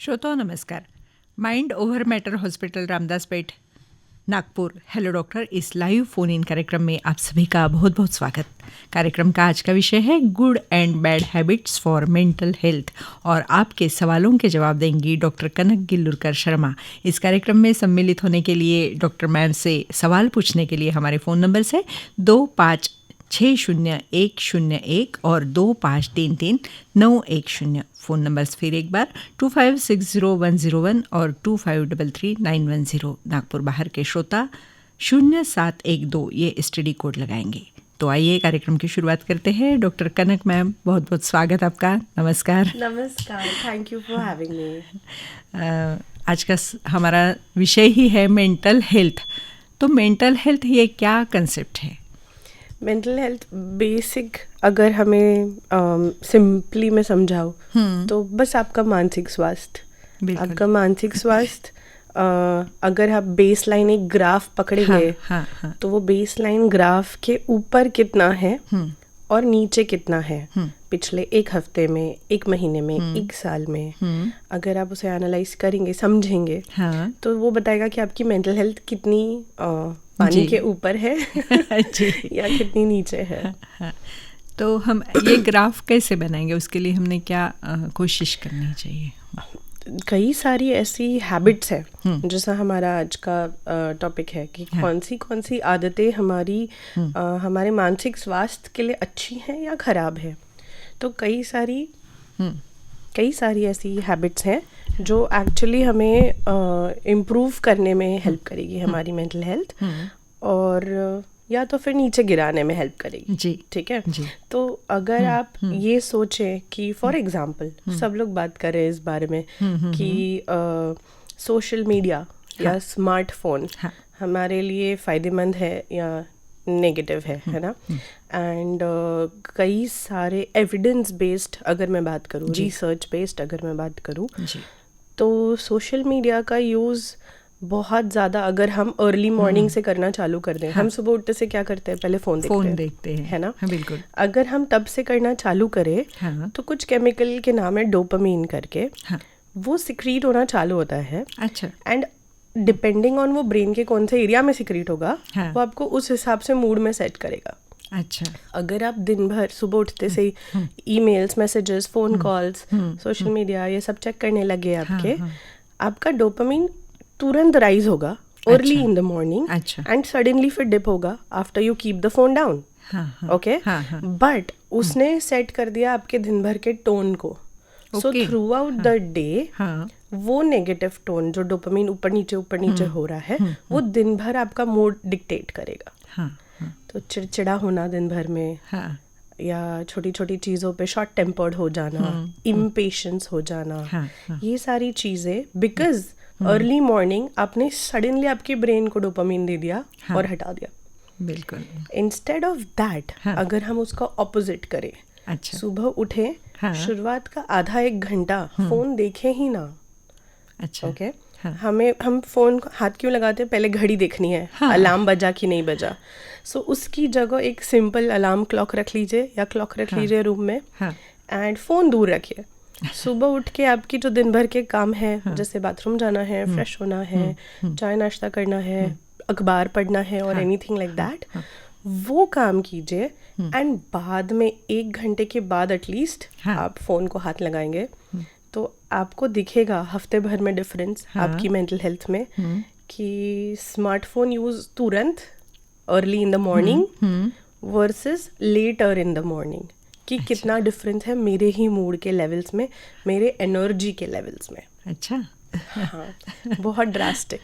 श्रोताओं नमस्कार. Mind over matter hospital Ramdaspeth Nagpur hello doctor इस लाइव फ़ोन इन कार्यक्रम में आप सभी का बहुत बहुत स्वागत. कार्यक्रम का आज का विषय है good and bad habits for mental health और आपके सवालों के जवाब देंगी डॉक्टर कनक गिल्लुरकर शर्मा. इस कार्यक्रम में सम्मिलित होने के लिए डॉक्टर मैम से सवाल पूछने के लिए हमारे फ़ोन नंबर्स है 2560-101 और 2533-910. फ़ोन नंबर्स फिर एक बार 2560-101 और 2533-910. नागपुर बाहर के श्रोता 0712 ये STD कोड लगाएंगे. तो आइए कार्यक्रम की शुरुआत करते हैं. डॉक्टर कनक मैम, बहुत बहुत स्वागत आपका. नमस्कार. नमस्कार, thank you for having me. आज का हमारा विषय ही है मेंटल हेल्थ. तो मेंटल हेल्थ ये क्या कंसेप्ट है? मेंटल हेल्थ बेसिक अगर हमें सिंपली में समझाओ तो बस आपका मानसिक स्वास्थ्य. आपका मानसिक स्वास्थ्य अगर आप बेस लाइन एक ग्राफ पकड़ेंगे तो वो बेस लाइन ग्राफ के ऊपर कितना है और नीचे कितना है पिछले एक हफ्ते में, एक महीने में, एक साल में, अगर आप उसे एनालाइज करेंगे, समझेंगे, तो वो बताएगा कि आपकी मेंटल हेल्थ कितनी पानी के ऊपर है या कितनी नीचे है. तो हम ये ग्राफ कैसे बनाएंगे, उसके लिए हमने क्या कोशिश करनी चाहिए? कई सारी ऐसी हैबिट्स हैं जैसा हमारा आज का टॉपिक है कि कौन सी आदतें हमारे मानसिक स्वास्थ्य के लिए अच्छी हैं या खराब है. तो कई सारी ऐसी हैबिट्स हैं जो एक्चुअली हमें इम्प्रूव करने में हेल्प करेगी हमारी मेंटल हेल्थ, और या तो फिर नीचे गिराने में हेल्प करेगी जी. ठीक है जी. तो अगर आप ये सोचें कि फॉर एग्जांपल सब लोग बात कर रहे हैं इस बारे में कि सोशल मीडिया या स्मार्टफोन हमारे लिए फ़ायदेमंद है या नेगेटिव है ना. एंड कई सारे एविडेंस बेस्ड अगर मैं बात करूँ, रिसर्च बेस्ड अगर मैं बात करूँ, तो सोशल मीडिया का यूज़ बहुत ज़्यादा अगर हम अर्ली मॉर्निंग से करना चालू कर दें, हम सुबह उठते से क्या करते हैं, पहले फ़ोन देखते हैं, है ना. बिल्कुल. अगर हम तब से करना चालू करें तो कुछ केमिकल के नाम है डोपामीन करके, वो सिक्रीट होना चालू होता है. अच्छा. एंड डिपेंडिंग ऑन वो ब्रेन के कौन से एरिया में सिक्रीट होगा, वो आपको उस हिसाब से मूड में सेट करेगा. अच्छा. अगर आप दिन भर सुबह उठते से ही emails, messages, phone calls, social media ये सब चेक करने लगे आपका डोपामीन तुरंत राइज होगा early in the morning and suddenly फिर डिप होगा after you keep the phone down. Okay, but उसने सेट कर दिया आपके दिन भर के टोन को. So through out the day वो नेगेटिव टोन जो डोपामीन ऊपर नीचे हो रहा है, वो दिन भर आपका मूड डिक्टेट करेगा. तो चिड़चिड़ा होना दिन भर में, या छोटी छोटी चीज़ों पे शॉर्ट टेम्पर्ड हो जाना, इम्पेशेंस हो जाना, ये सारी चीज़ें बिकॉज अर्ली मॉर्निंग आपने सडनली आपके ब्रेन को डोपामीन दे दिया और हटा दिया. बिल्कुल. इंस्टेड ऑफ दैट अगर हम उसका ऑपोजिट करें, सुबह उठे, शुरुआत का आधा एक घंटा फोन देखे ही ना. अच्छा. ओके. हम फोन हाथ क्यों लगाते हैं? पहले घड़ी देखनी है, अलार्म बजा कि नहीं बजा. सो उसकी जगह एक सिंपल अलार्म क्लॉक रख लीजिए या क्लॉक रख लीजिए रूम में, एंड फोन दूर रखिए. सुबह उठ के आपकी जो दिन भर के काम है, जैसे बाथरूम जाना है, फ्रेश होना है, चाय नाश्ता करना है, अखबार पढ़ना है और एनीथिंग लाइक दैट, वो काम कीजिए. एंड बाद में 1 घंटे के बाद एटलीस्ट आप फोन को हाथ लगाएंगे तो आपको दिखेगा हफ्ते भर में डिफरेंस आपकी मेंटल हेल्थ में, कि स्मार्टफोन यूज तुरंत early in the morning versus later in the morning, कि कितना डिफरेंस है मेरे ही मूड के लेवल्स में, मेरे एनर्जी के लेवल्स में. अच्छा. हाँ, बहुत ड्रास्टिक.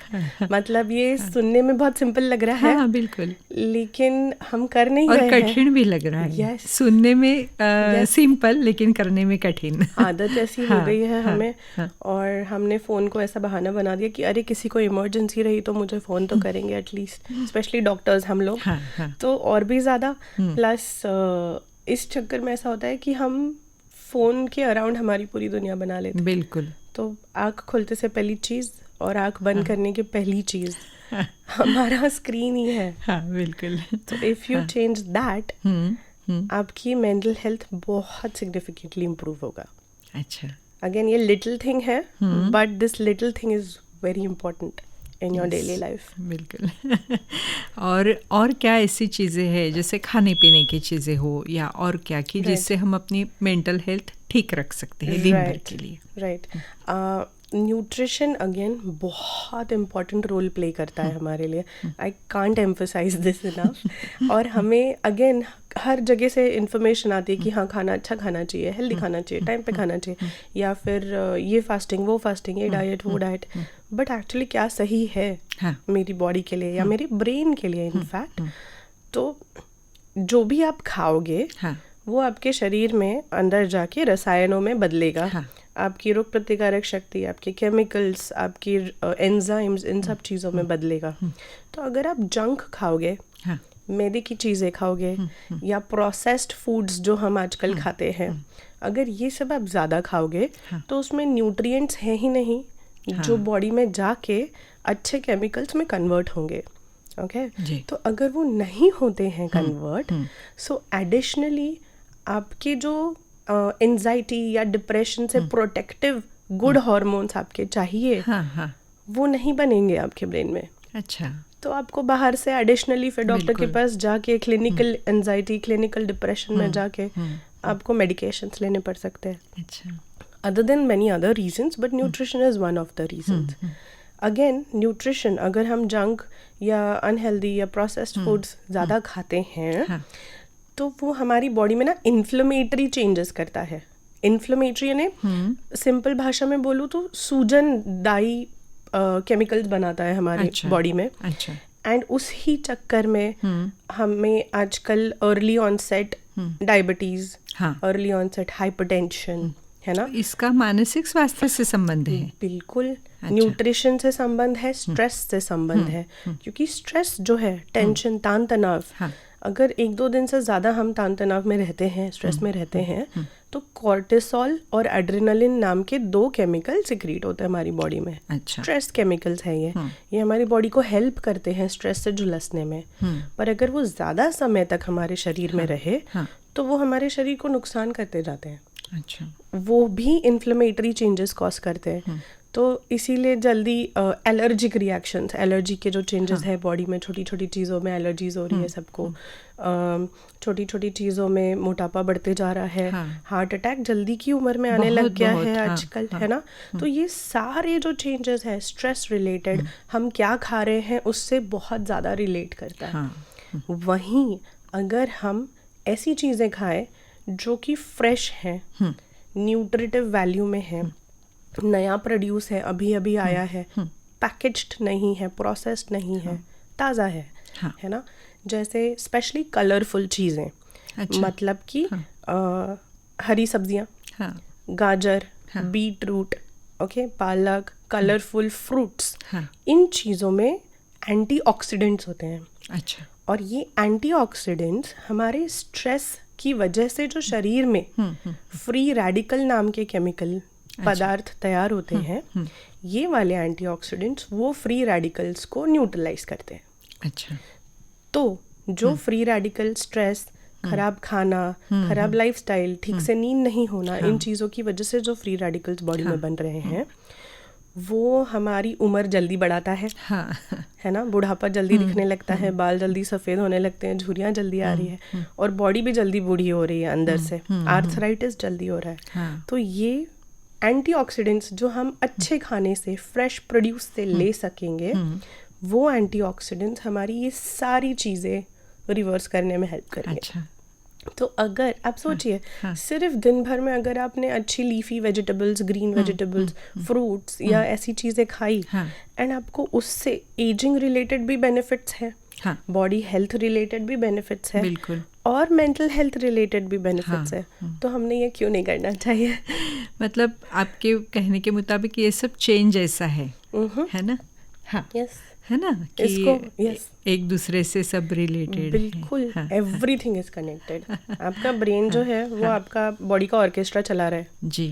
मतलब ये सुनने में बहुत सिंपल लग रहा है. हाँ, बिल्कुल. लेकिन हम कर नहीं रहे हैं. और कठिन भी लग रहा है. सुनने में सिंपल लेकिन करने में कठिन. आदत ऐसी हो गई है हमें, और हमने फ़ोन को ऐसा बहाना बना दिया कि अरे किसी को इमरजेंसी रही तो मुझे फ़ोन तो करेंगे एटलीस्ट, स्पेशली डॉक्टर्स हम लोग. तो और भी ज़्यादा प्लस इस चक्कर में ऐसा होता है कि हम फ़ोन के अराउंड हमारी पूरी दुनिया बना लेते हैं. बिल्कुल. तो आँख खोलते से पहली चीज़ और आँख बंद करने की पहली चीज़ हमारा स्क्रीन ही है. बिल्कुल. तो इफ़ यू चेंज दैट, आपकी मेंटल हेल्थ बहुत सिग्निफिकेंटली इम्प्रूव होगा. अच्छा. अगेन ये लिटिल थिंग है, but this little thing is very important in your daily life. बिल्कुल. और क्या ऐसी चीज़ें हैं जैसे खाने पीने की चीज़ें हो या और क्या कि जिससे हम अपनी मेंटल हेल्थ ठीक रख सकते हैं दिन भर के लिए. राइट. न्यूट्रिशन अगेन बहुत इम्पॉर्टेंट रोल प्ले करता है हमारे लिए. I can't emphasise this enough. और हमें अगेन हर जगह से इंफॉर्मेशन आती है कि हाँ खाना अच्छा खाना चाहिए, हेल्दी खाना चाहिए, टाइम पे खाना चाहिए, या फिर ये फास्टिंग वो फास्टिंग, ये डाइट वो डाइट. बट एक्चुअली क्या सही है मेरी बॉडी के लिए या मेरे ब्रेन के लिए इनफैक्ट, तो जो भी आप खाओगे वो आपके शरीर में अंदर जाके रसायनों में बदलेगा. आपकी रोग प्रतिकारक शक्ति, आपके केमिकल्स, आपकी एंजाइम्स, इन सब चीज़ों में बदलेगा. तो अगर आप जंक खाओगे, मैदे की चीज़ें खाओगे या प्रोसेस्ड फूड्स जो हम आजकल खाते हैं, अगर ये सब आप ज़्यादा खाओगे तो उसमें न्यूट्रिएंट्स हैं ही नहीं जो बॉडी में जाके अच्छे केमिकल्स में कन्वर्ट होंगे. ओके. तो अगर वो नहीं होते हैं कन्वर्ट, सो एडिशनली आपके जो एंजाइटी या डिप्रेशन से प्रोटेक्टिव गुड हार्मोन्स आपके चाहिए, वो नहीं बनेंगे आपके ब्रेन में. अच्छा. तो आपको बाहर से एडिशनली फिर डॉक्टर के पास जाके क्लिनिकल एंजाइटी, क्लिनिकल डिप्रेशन में जाके आपको मेडिकेशंस लेने पड़ सकते हैं. अच्छा. Other than many other reasons, but nutrition is one of the reasons. Again nutrition, अगर हम जंक या अनहेल्दी या प्रोसेस्ड फूड्स ज़्यादा खाते हैं तो वो हमारी बॉडी में ना इन्फ्लेमेटरी चेंजेस करता है. इन्फ्लेमेटरी यानी सिंपल भाषा में बोलूँ तो सूजनदायी केमिकल्स बनाता है हमारे बॉडी में. अच्छा. एंड उस ही चक्कर में हमें आजकल early onset diabetes, early onset hypertension है ना. इसका मानसिक स्वास्थ्य से संबंध है. बिल्कुल. न्यूट्रिशन से संबंध है, स्ट्रेस से संबंध है. क्योंकि स्ट्रेस जो है, टेंशन, तान तनाव, अगर 1-2 दिन से ज़्यादा हम तान तनाव में रहते हैं, स्ट्रेस में रहते हैं, तो कॉर्टिसोल और एड्रेनालिन नाम के 2 केमिकल सिक्रीट होते हैं हमारी बॉडी में. अच्छा. स्ट्रेस केमिकल्स हैं ये हमारी बॉडी को हेल्प करते हैं स्ट्रेस से झुलसने में. पर अगर वो ज़्यादा समय तक हमारे शरीर में रहे तो वो हमारे शरीर को नुकसान करते जाते हैं. अच्छा. वो भी इन्फ्लेमेटरी चेंजेस कॉज करते हैं. तो इसीलिए जल्दी एलर्जिक रिएक्शंस, एलर्जी के जो चेंजेस है बॉडी में, छोटी छोटी चीज़ों में एलर्जीज हो रही है सबको, छोटी छोटी चीज़ों में मोटापा बढ़ते जा रहा है, हार्ट अटैक जल्दी की उम्र में आने लग गया है आजकल, है ना. तो ये सारे जो चेंजेस है स्ट्रेस रिलेटेड, हम क्या खा रहे हैं उससे बहुत ज़्यादा रिलेट करता है. वहीं अगर हम ऐसी चीज़ें खाएं जो कि फ्रेश हैं, न्यूट्रिटिव वैल्यू में है, नया प्रोड्यूस है, अभी अभी आया है, पैकेज्ड नहीं है, प्रोसेस्ड नहीं है, ताज़ा है ना. जैसे स्पेशली कलरफुल चीज़ें, मतलब कि हरी सब्जियाँ, गाजर, बीट रूट, ओके, पालक, कलरफुल फ्रूट्स, इन चीज़ों में एंटीऑक्सीडेंट्स होते हैं. अच्छा. और ये एंटीऑक्सीडेंट्स हमारे स्ट्रेस की वजह से जो शरीर में फ्री रेडिकल नाम के केमिकल पदार्थ तैयार होते हैं, ये वाले एंटीऑक्सीडेंट्स वो फ्री रेडिकल्स को न्यूट्रलाइज करते हैं. अच्छा. तो जो फ्री रेडिकल, स्ट्रेस, खराब खाना, खराब लाइफस्टाइल, ठीक से नींद नहीं होना, इन चीज़ों की वजह से जो फ्री रेडिकल्स बॉडी में बन रहे हैं, वो हमारी उम्र जल्दी बढ़ाता है, है ना. बुढ़ापा जल्दी दिखने लगता है, बाल जल्दी सफ़ेद होने लगते हैं, झुर्रियाँ जल्दी आ रही है, और बॉडी भी जल्दी बूढ़ी हो रही है अंदर से, आर्थराइटिस जल्दी हो रहा है. तो ये एंटीऑक्सीडेंट्स जो हम अच्छे खाने से, फ्रेश प्रोड्यूस से ले सकेंगे, वो एंटीऑक्सीडेंट्स हमारी ये सारी चीज़ें रिवर्स करने में हेल्प करेंगे. अच्छा. तो अगर आप सोचिए, सिर्फ दिन भर में अगर आपने अच्छी leafy vegetables, green vegetables, fruits या ऐसी चीज़ें खाई, एंड आपको उससे एजिंग रिलेटेड भी बेनिफिट्स हैं, बॉडी हेल्थ रिलेटेड भी बेनिफिट्स है, बिल्कुल, और मेंटल हेल्थ रिलेटेड भी बेनिफिट्स है, तो हमने ये क्यों नहीं करना चाहिए. मतलब आपके कहने के मुताबिक ये सब चेंज ऐसा है ना. हाँ. यस. है ना कि एक दूसरे से सब रिलेटेड. बिल्कुल. Everything is connected. आपका ब्रेन जो है वो आपका बॉडी का ऑर्केस्ट्रा चला रहा है जी.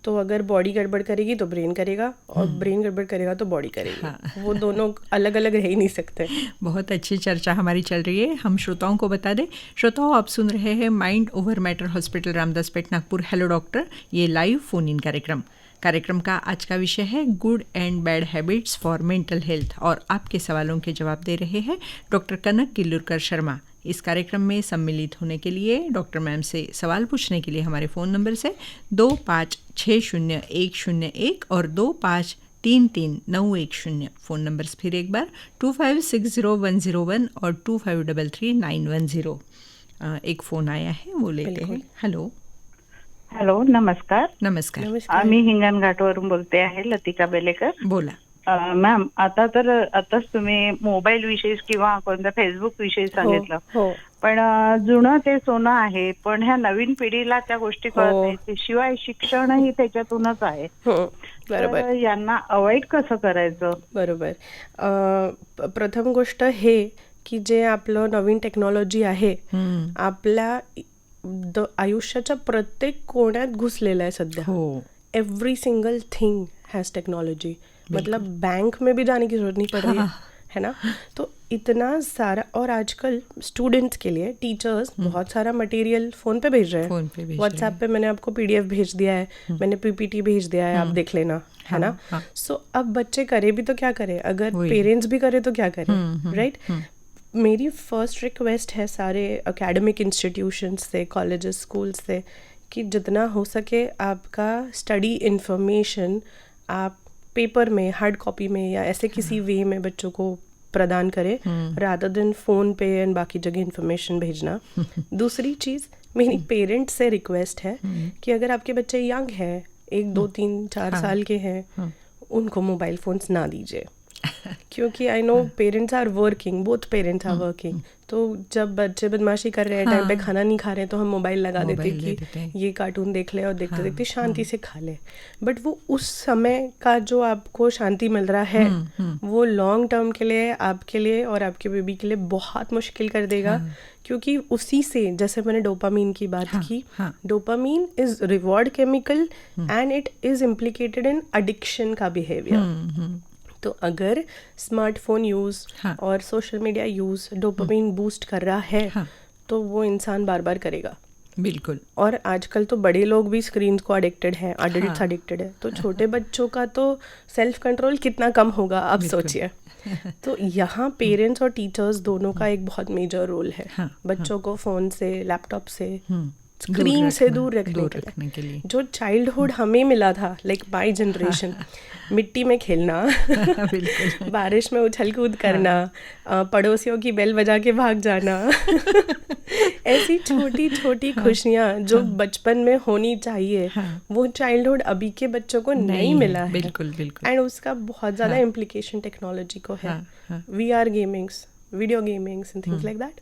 तो अगर बॉडी गड़बड़ करेगी तो ब्रेन करेगा, और ब्रेन गड़बड़ करेगा तो बॉडी करेगी। वो दोनों अलग अलग रह ही नहीं सकते। बहुत अच्छी चर्चा हमारी चल रही है। हम श्रोताओं को बता दें, श्रोताओं आप सुन रहे हैं mind over matter hospital Ramdaspeth Nagpur hello doctor, ये लाइव फोन इन कार्यक्रम का आज का विषय है good and bad habits for mental health, और आपके सवालों के जवाब दे रहे हैं डॉक्टर कनक किल्लुरकर शर्मा। इस कार्यक्रम में सम्मिलित होने के लिए, डॉक्टर मैम से सवाल पूछने के लिए हमारे फ़ोन नंबर से 25600101 और 25333910 फ़ोन नंबर्स फिर एक बार 25600101 और 25333910। एक फ़ोन आया है, वो लेते हैं। हेलो हॅलो, नमस्कार. नमस्कार. मी हिंगणघाटवरून बोलते आहे, लतिका बेलेकर. बोला. मॅम, आताच तुम्ही मोबाईल विषयी किंवा कोणत्या फेसबुक विषयी सांगितलं, पण जुनं ते सोनं आहे, पण ह्या नवीन पिढीला त्या गोष्टी कळत नाही. शिवाय शिक्षणही त्याच्यातूनच आहे. बरोबर. यांना अवॉइड कसं करायचं? बरोबर. प्रथम गोष्ट हे की जे आपलं नवीन टेक्नॉलॉजी आहे आपल्या आयुष्याच्या प्रत्येक कोण्यात घुसलेला है सध्या. Every single thing has technology. मतलब बैंक में भी जाने की जरूरत नहीं पड़ रही है ना. तो इतना सारा, और आजकल स्टूडेंट्स के लिए टीचर्स बहुत सारा मटेरियल फ़ोन पे भेज रहे हैं. व्हाट्सएप पे मैंने आपको PDF भेज दिया है, मैंने PPT भेज दिया है, आप देख लेना, है ना. सो अब बच्चे करे भी तो क्या करें, अगर पेरेंट्स भी करे तो क्या करें, राइट. मेरी फर्स्ट रिक्वेस्ट है सारे एकेडमिक इंस्टीट्यूशंस से, कॉलेजेस, स्कूल्स से, कि जितना हो सके आपका स्टडी इन्फॉर्मेशन आप पेपर में, हार्ड कॉपी में या ऐसे किसी वे में बच्चों को प्रदान करें, रादर देन फ़ोन पे एंड बाकी जगह इन्फॉर्मेशन भेजना. दूसरी चीज़, मेरी पेरेंट्स से रिक्वेस्ट है कि अगर आपके बच्चे यंग हैं, 1, 2, 3, 4 साल के हैं, उनको मोबाइल फ़ोन्स ना दीजिए. क्योंकि I know parents are working, both parents are working. तो जब बच्चे बदमाशी कर रहे हैं, टाइम पे खाना नहीं खा रहे हैं, तो हम मोबाइल लगा देते कि ये कार्टून देख ले और देखते देखते शांति से खा ले. बट वो उस समय का जो आपको शांति मिल रहा है वो लॉन्ग टर्म के लिए, आपके लिए और आपके बेबी के लिए बहुत मुश्किल कर देगा. क्योंकि उसी से, जैसे मैंने डोपामीन की बात की, dopamine is reward chemical and it is implicated in addiction का बिहेवियर. तो अगर स्मार्टफोन यूज़ और social media use dopamine boost कर रहा है तो वो इंसान बार बार करेगा. बिल्कुल. और आजकल तो बड़े लोग भी स्क्रीन को अडिक्टेड हैं, अडल्ट्स अडिक्टेड है, तो छोटे बच्चों का तो सेल्फ कंट्रोल कितना कम होगा आप सोचिए. तो यहाँ पेरेंट्स और टीचर्स दोनों का एक बहुत मेजर रोल है बच्चों को फ़ोन से, लैपटॉप से, स्क्रीन से दूर रखने के लिए. जो चाइल्डहुड हमें मिला था, लाइक माय जनरेशन, मिट्टी में खेलना, बारिश में उछल कूद करना, पड़ोसियों की बेल बजा के भाग जाना, ऐसी छोटी छोटी खुशियाँ जो बचपन में होनी चाहिए, वो चाइल्डहुड अभी के बच्चों को नहीं मिला है. बिल्कुल. एंड उसका बहुत ज़्यादा इम्प्लीकेशन टेक्नोलॉजी को है. VR gamings, video gamings and things like that.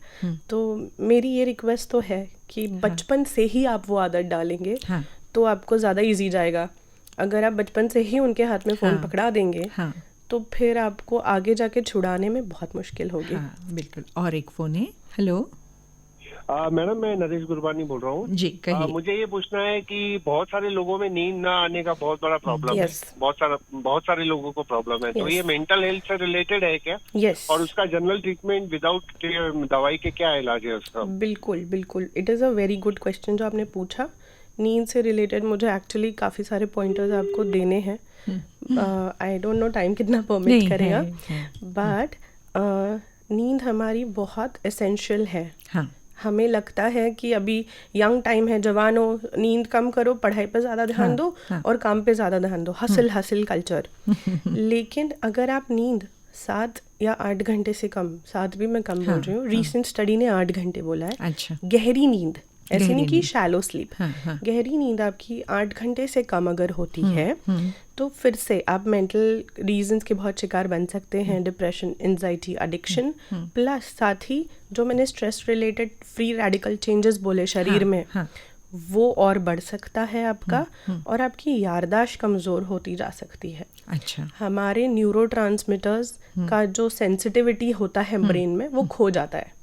तो मेरी ये रिक्वेस्ट तो है कि बचपन से ही आप वो आदत डालेंगे तो आपको ज़्यादा इजी जाएगा. अगर आप बचपन से ही उनके हाथ में फ़ोन पकड़ा देंगे तो फिर आपको आगे जाके छुड़ाने में बहुत मुश्किल होगी. बिल्कुल. और एक फ़ोन है. हेलो मैडम, मैं नरेश गुरबानी बोल रहा हूँ जी. कहिए. मुझे ये पूछना है कि बहुत सारे लोगों में नींद ना आने का बहुत बड़ा प्रॉब्लम है. बहुत सारे लोगों को प्रॉब्लम है. तो ये मेंटल हेल्थ से रिलेटेड है क्या? और उसका जनरल ट्रीटमेंट विदाउट दवाई के क्या इलाज है उसका? बिल्कुल. It is a very good question जो आपने पूछा. नींद से रिलेटेड मुझे एक्चुअली काफ़ी सारे पॉइंटर्स आपको देने हैं. आई डोंट नो टाइम कितना परमिट करेगा, बट नींद हमारी बहुत एसेंशियल है. हमें लगता है कि अभी यंग टाइम है, जवान हो, नींद कम करो, पढ़ाई पे ज़्यादा ध्यान दो और काम पे ज़्यादा ध्यान दो, हसल कल्चर. लेकिन अगर आप नींद 7 या 8 घंटे से कम, 7 भी मैं कम बोल रही हूँ, रीसेंट स्टडी ने 8 घंटे बोला है. अच्छा. गहरी नींद, ऐसे नहीं कि शैलो स्लीप. गहरी नींद आपकी 8 घंटे से कम अगर होती है तो फिर से आप मेंटल रीजंस के बहुत शिकार बन सकते हैं. डिप्रेशन, एंजाइटी, एडिक्शन, प्लस साथ ही जो मैंने stress related free radical changes बोले शरीर में, वो और बढ़ सकता है आपका. और आपकी याददाश्त कमज़ोर होती जा सकती है. अच्छा. हमारे न्यूरोट्रांसमीटर्स का जो सेंसिटिविटी होता है ब्रेन में वो खो जाता है.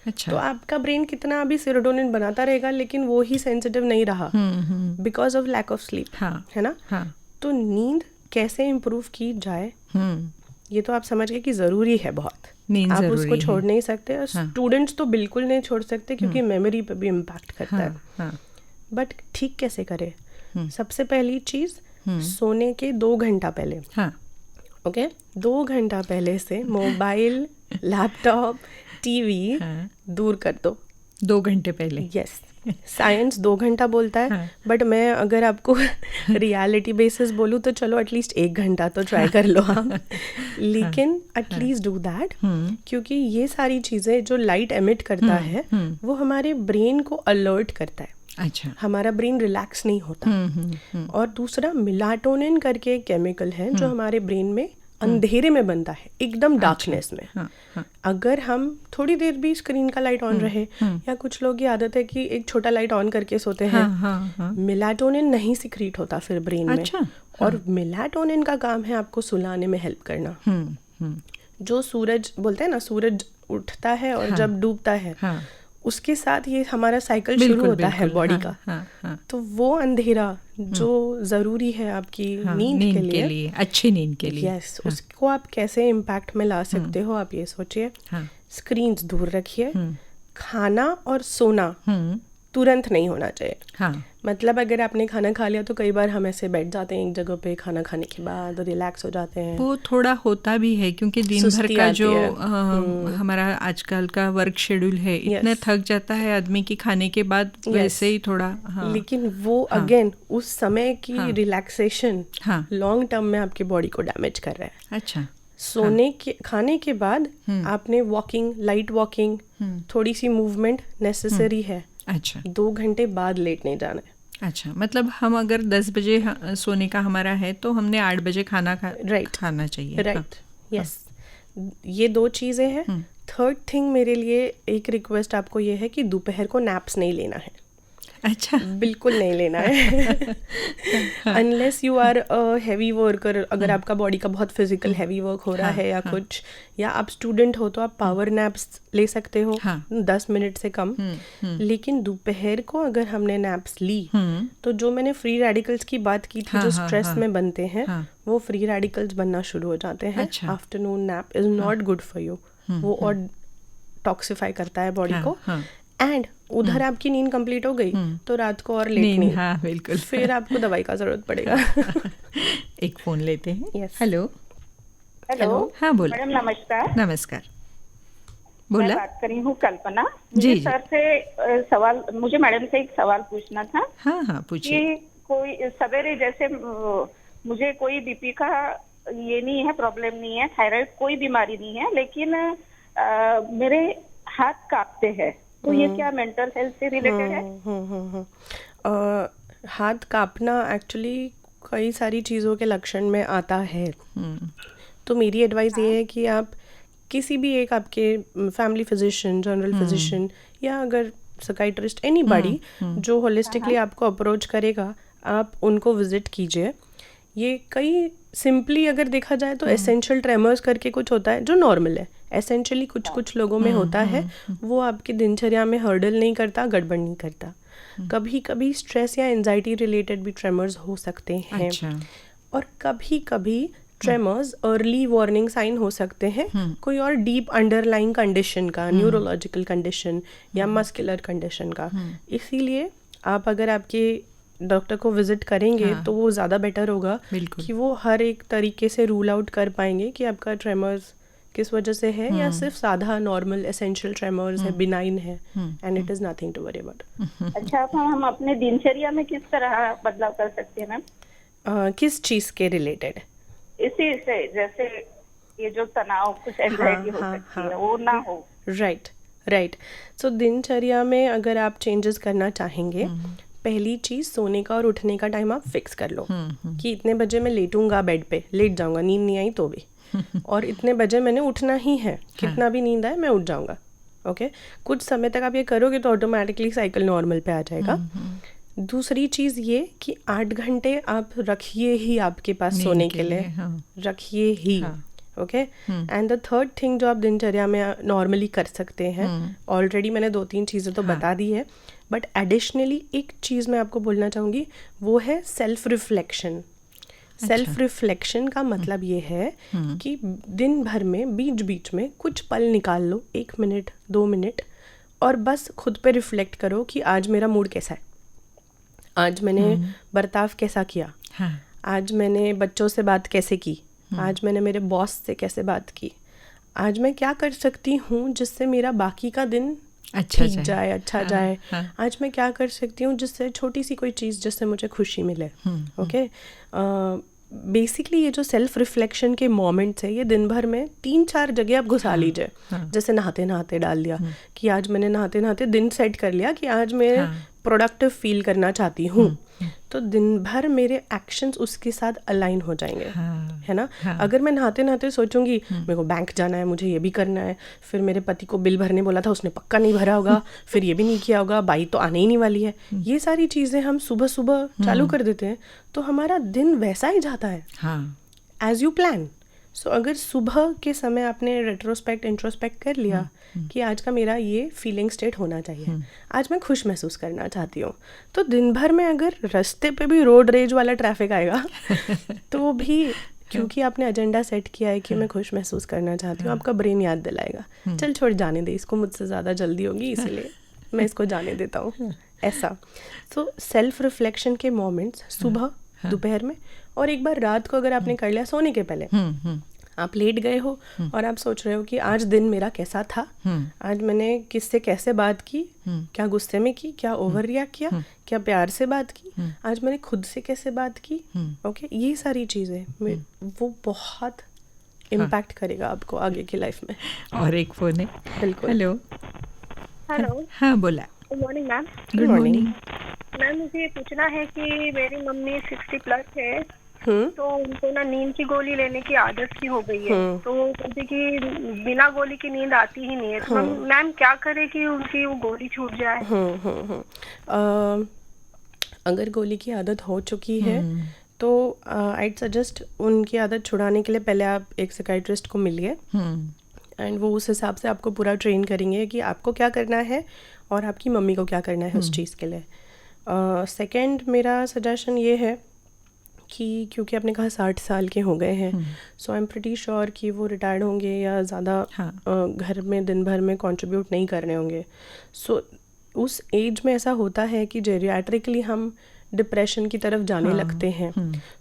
अच्छा। तो आपका ब्रेन कितना भी सेरोटोनिन बनाता रहेगा लेकिन वो ही सेंसिटिव नहीं रहा because of lack of sleep, है ना। तो नींद कैसे इम्प्रूव की जाए ये तो आप समझ गए कि ज़रूरी है बहुत, आप उसको छोड़ नहीं सकते। और स्टूडेंट्स तो बिल्कुल नहीं छोड़ सकते क्योंकि मेमोरी पे भी इम्पैक्ट करता है। बट ठीक कैसे करें? सबसे पहली चीज़, सोने के 2 घंटा पहले, ओके, 2 घंटा पहले से मोबाइल, लैपटॉप, टीवी दूर कर दो। 2 घंटे पहले? यस, साइंस 2 घंटा बोलता है, बट मैं अगर आपको रियलिटी बेसिस बोलूँ तो चलो एटलीस्ट 1 घंटा तो ट्राई कर लो आप, लेकिन एटलीस्ट डू दैट, क्योंकि ये सारी चीज़ें जो लाइट एमिट करता है वो हमारे ब्रेन को अलर्ट करता है। अच्छा। हमारा ब्रेन रिलैक्स नहीं होता। और दूसरा मेलाटोनिन करके एक केमिकल है जो हमारे ब्रेन में अंधेरे में बनता है, एकदम डार्कनेस में। अगर हम थोड़ी देर भी स्क्रीन का लाइट ऑन रहे, या कुछ लोग की आदत है कि एक छोटा लाइट ऑन करके सोते हैं, मेलाटोनिन नहीं सिक्रीट होता फिर ब्रेन में। और मेलाटोनिन का काम है आपको सुलाने में हेल्प करना। जो सूरज बोलते हैं ना, सूरज उठता है और जब डूबता है उसके साथ ये हमारा साइकिल शुरू होता है बॉडी का। तो वो अंधेरा जो जरूरी है आपकी नींद के लिए, अच्छी नींद के लिए, यस, उसको आप कैसे इम्पैक्ट में ला सकते हो, आप ये सोचिए। स्क्रीन्स दूर रखिए। खाना और सोना तुरंत नहीं होना चाहिए। मतलब अगर आपने खाना खा लिया तो कई बार हम ऐसे बैठ जाते हैं एक जगह पे खाना खाने के बाद, रिलैक्स हो जाते हैं। वो थोड़ा होता भी है क्योंकि दिन भर का जो हमारा आजकल का वर्क शेड्यूल है, इतना थक जाता है आदमी की खाने के बाद वैसे ही थोड़ा। लेकिन वो अगेन उस समय की रिलैक्सेशन लॉन्ग टर्म में आपकी बॉडी को डैमेज कर रहा है। अच्छा। सोने के खाने के बाद आपने वॉकिंग, लाइट वॉकिंग, थोड़ी सी मूवमेंट नेसेसरी है। अच्छा। 2 घंटे बाद लेट नहीं जाना है। अच्छा, मतलब हम अगर 10 बजे सोने का हमारा है तो हमने 8 बजे खाना खाना चाहिए। Right, yes. ये 2 चीज़ें हैं। थर्ड थिंग मेरे लिए एक रिक्वेस्ट आपको ये है कि दोपहर को नैप्स नहीं लेना है। अच्छा। बिल्कुल नहीं लेना है unless you are a heavy worker. अगर आपका बॉडी का बहुत फिजिकल हैवी वर्क हो रहा है या कुछ, या आप स्टूडेंट हो तो आप पावर नैप्स ले सकते हो 10 मिनट से कम। लेकिन दोपहर को अगर हमने नैप्स ली तो जो मैंने फ्री रेडिकल्स की बात की थी जो स्ट्रेस में बनते हैं, वो फ्री रेडिकल्स बनना शुरू हो जाते हैं। Afternoon nap is not good for you. वो और टॉक्सिफाई करता है बॉडी को। एंड उधर आपकी नींद कंप्लीट हो गई तो रात को और लेट नहीं। हाँ, बिल्कुल। फिर आपको दवाई का जरूरत पड़ेगा। एक फोन लेते हैं। yes. हेलो। हाँ, बोलो मैडम। नमस्कार। नमस्कार, बोला। मैं बात कर रही हूँ कल्पना। जी, मुझे सर से सवाल, मुझे मैडम से एक सवाल पूछना था। हाँ, पूछिए। कि कोई सवेरे जैसे मुझे कोई बीपी का ये नहीं है, प्रॉब्लम नहीं है, थायराइड कोई बीमारी नहीं है, लेकिन मेरे हाथ कांपते हैं, तो ये क्या मेंटल हेल्थ से रिलेटेड है? हाथ कांपना एक्चुअली कई सारी चीज़ों के लक्षण में आता है। तो मेरी एडवाइस ये है कि आप किसी भी एक आपके फैमिली फिजिशियन, जनरल फिजिशियन, या अगर साइकियाट्रिस्ट, एनीबॉडी जो होलिस्टिकली आपको अप्रोच करेगा, आप उनको विजिट कीजिए। ये कई सिंपली अगर देखा जाए तो एसेंशियल ट्रेमर्स करके कुछ होता है जो नॉर्मल है। एसेंशियली कुछ लोगों में होता है, वो आपकी दिनचर्या में हर्डल नहीं करता, गड़बड़ नहीं करता। कभी कभी स्ट्रेस या एंजाइटी रिलेटेड भी ट्रेमर्स हो सकते हैं। अच्छा। और कभी कभी ट्रेमर्स अर्ली वार्निंग साइन हो सकते हैं कोई और डीप अंडरलाइंग कंडीशन का, न्यूरोलॉजिकल कंडीशन या मस्कुलर कंडीशन का। इसीलिए आप अगर आपके डॉक्टर को विजिट करेंगे तो वो ज़्यादा बेटर होगा कि वो हर एक तरीके से रूल आउट कर पाएंगे कि आपका ट्रेमर्स किस वजह से है, या सिर्फ साधा नॉर्मल एसेंशियल ट्रेमर्स है, बिनाइन है, and it is nothing to worry about. अच्छा, तो हम अपने दिनचर्या में किस तरह बदलाव कर सकते हैं मैम? किस चीज़ के रिलेटेड? इसी से, जैसे ये जो तनाव, कुछ एंजाइटी हो सकती है, वो ना हो। राइट। सो दिनचर्या में अगर आप चेंजेस करना चाहेंगे, पहली चीज़ सोने का और उठने का टाइम आप फिक्स कर लो कि इतने बजे मैं लेटूंगा, बेड पे लेट जाऊंगा, नींद नहीं आई तो भी, और इतने बजे मैंने उठना ही है, कितना भी नींद आए मैं उठ जाऊंगा। ओके, कुछ समय तक आप ये करोगे तो ऑटोमेटिकली साइकिल नॉर्मल पे आ जाएगा। दूसरी चीज़ ये कि 8 घंटे आप रखिए ही आपके पास सोने के लिए, रखिए ही। Okay. And the third thing जो आप दिनचर्या में नॉर्मली कर सकते हैं, ऑलरेडी मैंने 2-3 चीज़ें तो बता दी है, बट एडिशनली एक चीज़ मैं आपको बोलना चाहूँगी, वो है सेल्फ रिफ्लेक्शन। सेल्फ रिफ्लेक्शन का मतलब ये है कि दिन भर में बीच बीच में कुछ पल निकाल लो, 1 मिनट 2 मिनट, और बस खुद पे रिफ्लेक्ट करो कि आज मेरा मूड कैसा है, आज मैंने बर्ताव कैसा किया, आज मैंने बच्चों से बात कैसे की, आज मैंने मेरे बॉस से कैसे बात की, आज मैं क्या कर सकती हूँ जिससे मेरा बाकी का दिन अच्छा जाए, अच्छा जाए। आज मैं क्या कर सकती हूँ जिससे छोटी सी कोई चीज़ जिससे मुझे खुशी मिले। ओके। बेसिकली ये जो सेल्फ रिफ्लेक्शन के मोमेंट्स है, ये दिन भर में 3-4 जगह आप घुसा लीजिए। जैसे नहाते नहाते डाल दिया कि आज मैंने नहाते नहाते दिन सेट कर लिया कि आज मैं प्रोडक्टिव फील करना चाहती हूँ, तो दिन भर मेरे एक्शंस उसके साथ अलाइन हो जाएंगे, है ना। अगर मैं नहाते नहाते सोचूंगी मेरे को बैंक जाना है, मुझे ये भी करना है, फिर मेरे पति को बिल भरने बोला था, उसने पक्का नहीं भरा होगा, फिर ये भी नहीं किया होगा, बाई तो आने ही नहीं वाली है, ये सारी चीज़ें हम सुबह सुबह चालू कर देते हैं, तो हमारा दिन वैसा ही जाता है एज यू प्लान। सो अगर सुबह के समय आपने रेट्रोस्पेक्ट इंट्रोस्पेक्ट कर लिया कि आज का मेरा ये फीलिंग स्टेट होना चाहिए, आज मैं खुश महसूस करना चाहती हूँ, तो दिन भर में अगर रास्ते पे भी रोड रेज वाला ट्रैफिक आएगा तो भी क्योंकि आपने एजेंडा सेट किया है कि मैं खुश महसूस करना चाहती हूँ, आपका ब्रेन याद दिलाएगा चल छोड़ जाने दे, इसको मुझसे ज़्यादा जल्दी होगी इसलिए मैं इसको जाने देता हूँ, ऐसा। सो सेल्फ रिफ्लेक्शन के मोमेंट्स सुबह, दोपहर में, और एक बार रात को अगर आपने कर लिया सोने के पहले, आप लेट गए हो और आप सोच रहे हो कि आज दिन मेरा कैसा था, आज मैंने किससे कैसे बात की, क्या गुस्से में की, क्या ओवर रिएक्ट किया, क्या प्यार से बात की, आज मैंने खुद से कैसे बात की, ओके। ये सारी चीज़ें वो बहुत इम्पैक्ट करेगा आपको आगे की लाइफ में। और एक फोन है। बिल्कुल। हेलो। हेलो। हाँ बोला। Good morning ma'am. Good morning ma'am, मुझे ये पूछना है कि मेरी मम्मी 60+ है, तो उनको ना नींद की गोली लेने की आदत सी हो गई है, तो मुझे कि बिना गोली की नींद आती ही नहीं है, तो मैम क्या करे कि उनकी वो गोली छूट जाए। अगर गोली की आदत हो चुकी है तो आई सजेस्ट उनकी आदत छुड़ाने के लिए पहले आप एक साइकियाट्रिस्ट को मिलिए, एंड वो उस हिसाब से आपको पूरा ट्रेन करेंगे कि आपको क्या करना है और आपकी मम्मी को क्या करना है उस चीज़ के लिए। सेकंड मेरा सजेशन ये है कि क्योंकि आपने कहा 60 साल के हो गए हैं, सो आई एम प्रिटी श्योर कि वो रिटायर्ड होंगे या ज़्यादा घर में दिन भर में कंट्रीब्यूट नहीं कर रहे होंगे। सो उस एज में ऐसा होता है कि जेरियाट्रिकली हम डिप्रेशन की तरफ जाने लगते हैं।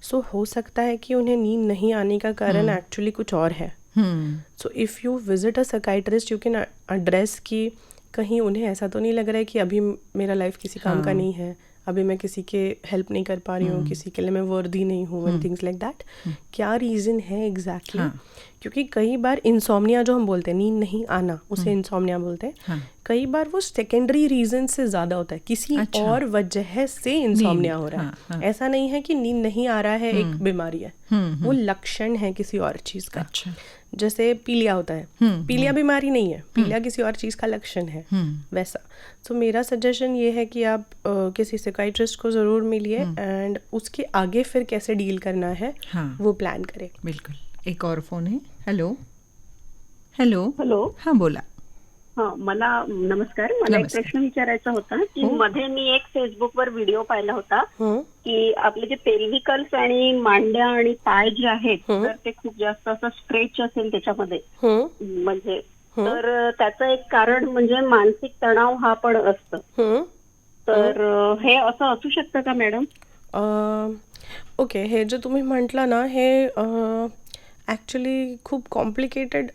सो हो सकता है कि उन्हें नींद नहीं आने का कारण एक्चुअली कुछ और है। So if you visit a psychiatrist you can address कि कहीं उन्हें ऐसा तो नहीं लग रहा है कि अभी मेरा लाइफ किसी काम का नहीं है, अभी मैं किसी के हेल्प नहीं कर पा रही हूँ, किसी के लिए मैं वर्दी नहीं हूँ, एंड थिंग्स लाइक दैट। क्या रीज़न है एग्जैक्टली? क्योंकि कई बार इंसोम्निया जो हम बोलते हैं, नींद नहीं आना, उसे इंसोम्निया बोलते हैं। कई बार वो सेकेंडरी रीजन से ज़्यादा होता है, किसी और वजह से इंसोम्निया हो रहा है। ऐसा नहीं है कि नींद नहीं आ रहा है एक बीमारी है, वो लक्षण है किसी और चीज़ का। जैसे पीलिया होता है, पीलिया बीमारी नहीं है, पीलिया किसी और चीज़ का लक्षण है, वैसा। तो मेरा सजेशन ये है कि आप किसी साइकियाट्रिस्ट को ज़रूर मिलिए, एंड उसके आगे फिर कैसे डील करना है वो प्लान करें। बिल्कुल। एक और फोन है। Hello hello hello. हाँ बोला. मला नमस्कार. मला एक प्रश्न विचारायचा होता की मध्ये मी एक फेसबुकवर व्हिडिओ पाहिला होता की आपले जे पेल्विकल्स आणि मांड्या आणि पाय जे आहेत तर ते खूप जास्त असं स्ट्रेच असेल त्याच्यामध्ये, म्हणजे तर त्याचं एक कारण म्हणजे मानसिक तणाव हा पण असतं. तर हे असं असू शकतं का मॅडम? ओके, हे जे तुम्ही म्हटलं ना हे ॲक्च्युली खूप कॉम्प्लिकेटेड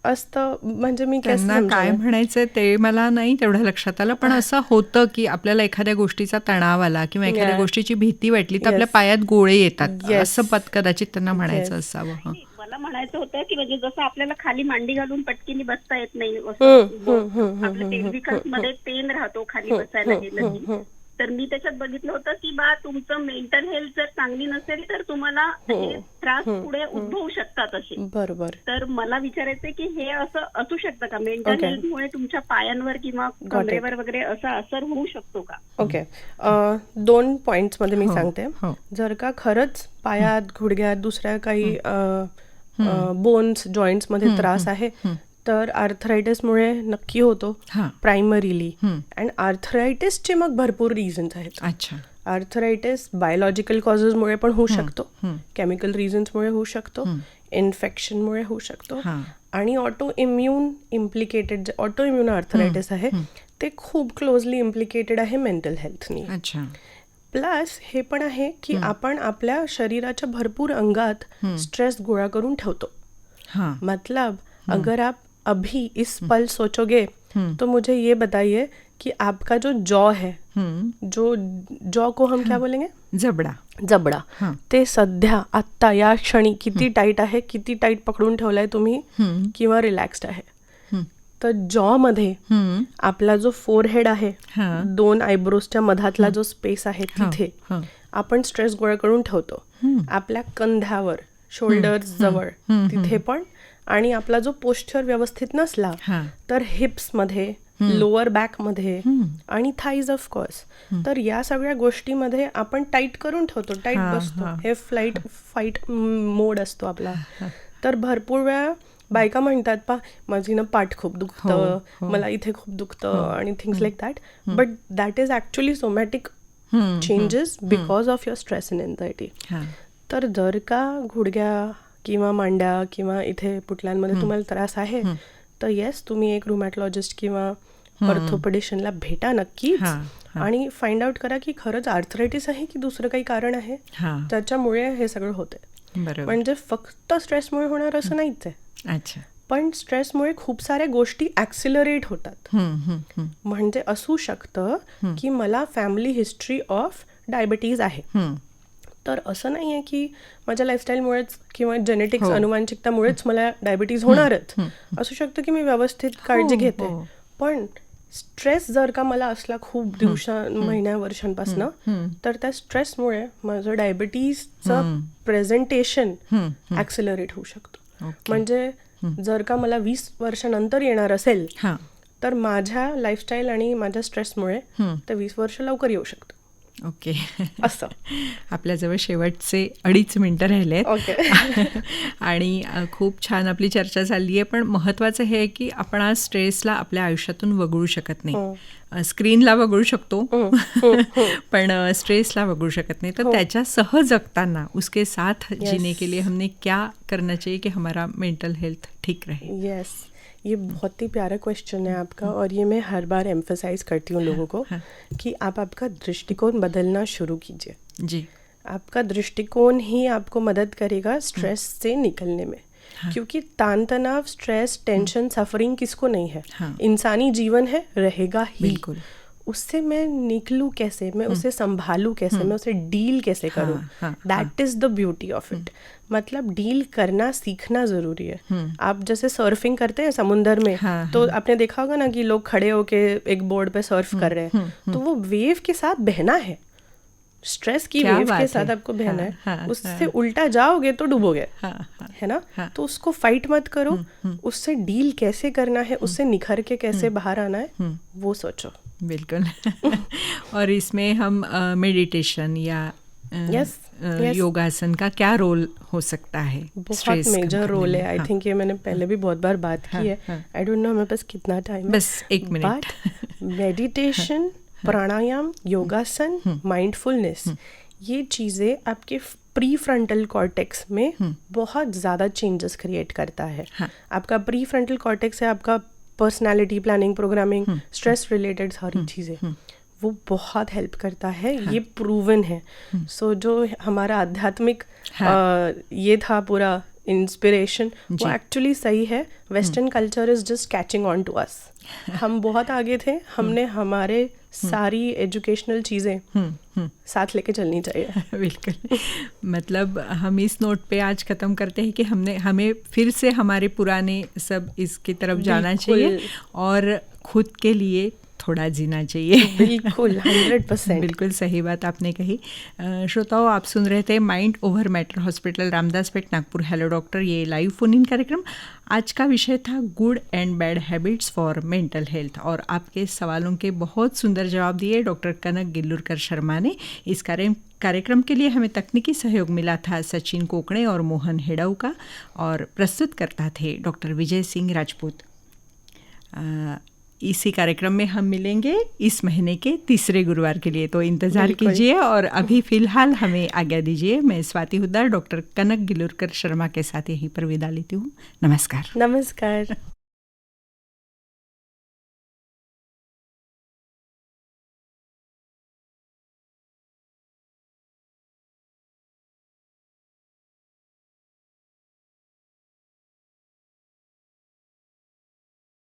असतं. म्हणजे मी त्यांना काय म्हणायचं ते मला नाही तेवढं लक्षात आलं, पण असं होतं की आपल्याला एखाद्या गोष्टीचा तणाव आला किंवा एखाद्या गोष्टीची भीती वाटली तर आपल्या पायात गोळे येतात, असं कदाचित त्यांना म्हणायचं असावं. मला म्हणायचं होतं की म्हणजे जसं आपल्याला खाली मांडी घालून पटकीने बसता येत नाही, आपल्या पेल्विकल्स मध्ये पेन राहतो खाली बसायला गेलं, तर मी त्याच्यात बघितलं होतं की बा तुमचं मेंटल हेल्थ जर चांगली नसेल तर तुम्हाला हे त्रास पुढे उद्भवू शकतात असे. बरोबर. तर मला विचारायचंय की हे असं असू शकतं का, मेंटल हेल्थमुळे तुमच्या पायांवर किंवा कमरेवर वगैरे असा असर होऊ शकतो का? ओके, 2 पॉइंट्स मध्ये मी सांगते. जर का खरंच पायात, गुडघ्यात दुसऱ्या काही बोन्स जॉईंट्समध्ये त्रास आहे तर आर्थरायटिसमुळे नक्की होतो प्रायमरीली. अँड आर्थरायटिसचे मग भरपूर रिझन्स आहेत. अच्छा. आर्थरायटिस बायोलॉजिकल कॉजेसमुळे पण होऊ शकतो, केमिकल रिझन्समुळे होऊ शकतो, इन्फेक्शनमुळे होऊ शकतो, आणि auto immune auto immune arthritis आहे ते खूप क्लोजली इम्प्लिकेटेड आहे मेंटल हेल्थनी. अच्छा. प्लस हे पण आहे की आपण आपल्या शरीराच्या भरपूर अंगात स्ट्रेस गोळा करून ठेवतो. मतलब अगर आप अभी इस पल सोचोगे तो मुझे ये बताइए कि आपका जो जॉ है, जो जॉ को हम क्या बोलेंगे, जबडा ते सध्या आत्ता या क्षणी किती टाईट आहे, किती टाईट पकडून ठेवलाय तुम्ही किंवा रिलॅक्स्ड आहे. तर जॉ मध्ये आपला जो फोरहेड आहे, 2 आयब्रोजच्या मधातला जो स्पेस आहे तिथे आपण स्ट्रेस गोळा करून ठेवतो. आपल्या कंध्यावर, शोल्डर्स जवळ तिथे पण, आणि आपला जो पोस्चर व्यवस्थित नसला तर हिप्समध्ये, लोअर बॅकमध्ये आणि थाईज ऑफकोर्स. तर या सगळ्या गोष्टीमध्ये आपण टाईट करून ठेवतो, टाईट बसतो. हे फ्लाईट फाईट मोड असतो आपला. तर भरपूर वेळा बायका म्हणतात, माझी ना पाठ खूप दुखतं, मला इथे खूप दुखतं आणि things like that. But that is actually somatic changes because of your stress and anxiety. तर जर का गुडघ्या किंवा मांड्या किंवा इथे पुटल्यांमध्ये तुम्हाला त्रास आहे तर येस, तुम्ही एक रुमॅटॉलॉजिस्ट किंवा ऑर्थोपेडिशियनला भेटा नक्कीच, आणि फाइंड आउट करा की खरंच आर्थरायटिस आहे की दुसरं काही कारण आहे त्याच्यामुळे हे सगळं होते. म्हणजे फक्त स्ट्रेसमुळे होणार असं नाहीच आहे. अच्छा. पण स्ट्रेसमुळे खूप साऱ्या गोष्टी ॲक्सिलरेट होतात. म्हणजे असू शकतं की मला फॅमिली हिस्ट्री ऑफ डायबिटीज आहे, तर असं नाही आहे की माझ्या लाईफस्टाईलमुळेच किंवा जेनेटिक्स अनुवांशिकतामुळेच मला डायबिटीज होणारच. असू शकतं की मी व्यवस्थित काळजी घेते, पण स्ट्रेस जर का मला असला खूप महिन्या वर्षांपासनं, तर त्या स्ट्रेसमुळे माझं डायबिटीजचं प्रेझेंटेशन ॲक्सिलरेट होऊ शकतो. म्हणजे जर का मला 20 वर्षानंतर येणार असेल तर माझ्या लाईफस्टाईल आणि माझ्या स्ट्रेसमुळे ते 20 वर्ष लवकर येऊ शकतं. ओके. असं. आपल्याजवळ शेवटचे 2.5 मिनिटं राहिले आहेत आणि खूप छान आपली चर्चा झाली आहे. पण महत्त्वाचं हे आहे की आपण आज स्ट्रेसला आपल्या आयुष्यातून वगळू शकत नाही. स्क्रीनला वगळू शकतो पण स्ट्रेसला वगळू शकत नाही. तर त्याच्यासह जगताना उसके साथ जीने के लिए हमने क्या करना चाहिए कि हमारा मेंटल हेल्थ ठीक रहे. यस, ये बहुत ही प्यारा क्वेश्चन है आपका, और ये मैं हर बार एम्फसाइज करती हूँ लोगों को कि आप आपका दृष्टिकोण बदलना शुरू कीजिए. जी. आपका दृष्टिकोण ही आपको मदद करेगा स्ट्रेस से निकलने में. क्योंकि तान तनाव, स्ट्रेस, टेंशन, सफरिंग किसको नहीं है, इंसानी जीवन है, रहेगा ही. बिल्कुल. उससे मैं निकलूँ कैसे, मैं उसे संभालूँ कैसे, मैं उसे डील कैसे करूँ, that is the beauty of it. मतलब डील करना सीखना जरूरी है. आप जैसे सर्फिंग करते हैं समुंदर में, तो आपने देखा होगा ना कि लोग खड़े होके एक बोर्ड पे सर्फ कर रहे हैं, तो वो वेव के साथ बहना है, स्ट्रेस की वेव के साथ आपको बहना है. उससे उल्टा जाओगे तो डूबोगे, है ना. तो उसको फाइट मत करो, उससे डील कैसे करना है, उससे निखर के कैसे बाहर आना है वो सोचो. बिल्कुल. और इसमें हम मेडिटेशन या योगासन का क्या रोल हो सकता है? बहुत मेजर रोल है. आई थिंक ये मैंने पहले भी बहुत बार बात की है. आई डोंट नो हमें पास कितना टाइम है. बस 1 मिनट. मेडिटेशन, प्राणायाम, योगासन, माइंडफुलनेस, ये चीज़ें आपके प्री फ्रंटल कॉर्टेक्स में बहुत ज़्यादा चेंजेस क्रिएट करता है. आपका प्री फ्रंटल कॉर्टेक्स है आपका personality planning, programming, stress related सारी चीज़ें, वो बहुत हेल्प करता है. ये प्रूवन है. सो जो हमारा आध्यात्मिक ये था पूरा इंस्पिरेशन, वो एक्चुअली सही है. Western culture is just catching on to us. हम बहुत आगे थे, हमने हमारे सारी एजुकेशनल चीज़ें साथ लेके चलनी चाहिए. बिल्कुल. मतलब हम इस नोट पे आज ख़त्म करते हैं कि हमें फिर से हमारे पुराने सब इसकी तरफ जाना चाहिए और खुद के लिए थोड़ा जीना चाहिए. बिल्कुल 100%. बिल्कुल सही बात आपने कही. श्रोताओं, आप सुन रहे थे mind over matter hospital Ramdaspeth Nagpur hello doctor, ये लाइव फोन इन कार्यक्रम. आज का विषय था good and bad habits for mental health, और आपके सवालों के बहुत सुंदर जवाब दिए डॉक्टर कनक गिल्लुरकर शर्मा ने. इस कार्यक्रम के लिए हमें तकनीकी सहयोग मिला था सचिन कोकणे और मोहन हेड़ाऊ का, और प्रस्तुत करता थे डॉक्टर विजय सिंह राजपूत। इसी कार्यक्रम में हम मिलेंगे इस महीने के तीसरे गुरुवार के लिए, तो इंतज़ार कीजिए। और अभी फ़िलहाल हमें आज्ञा दीजिए। मैं स्वाति हुद्दार डॉक्टर कनक गिलुरकर शर्मा के साथ यहीं पर विदा लेती हूँ। नमस्कार। नमस्कार।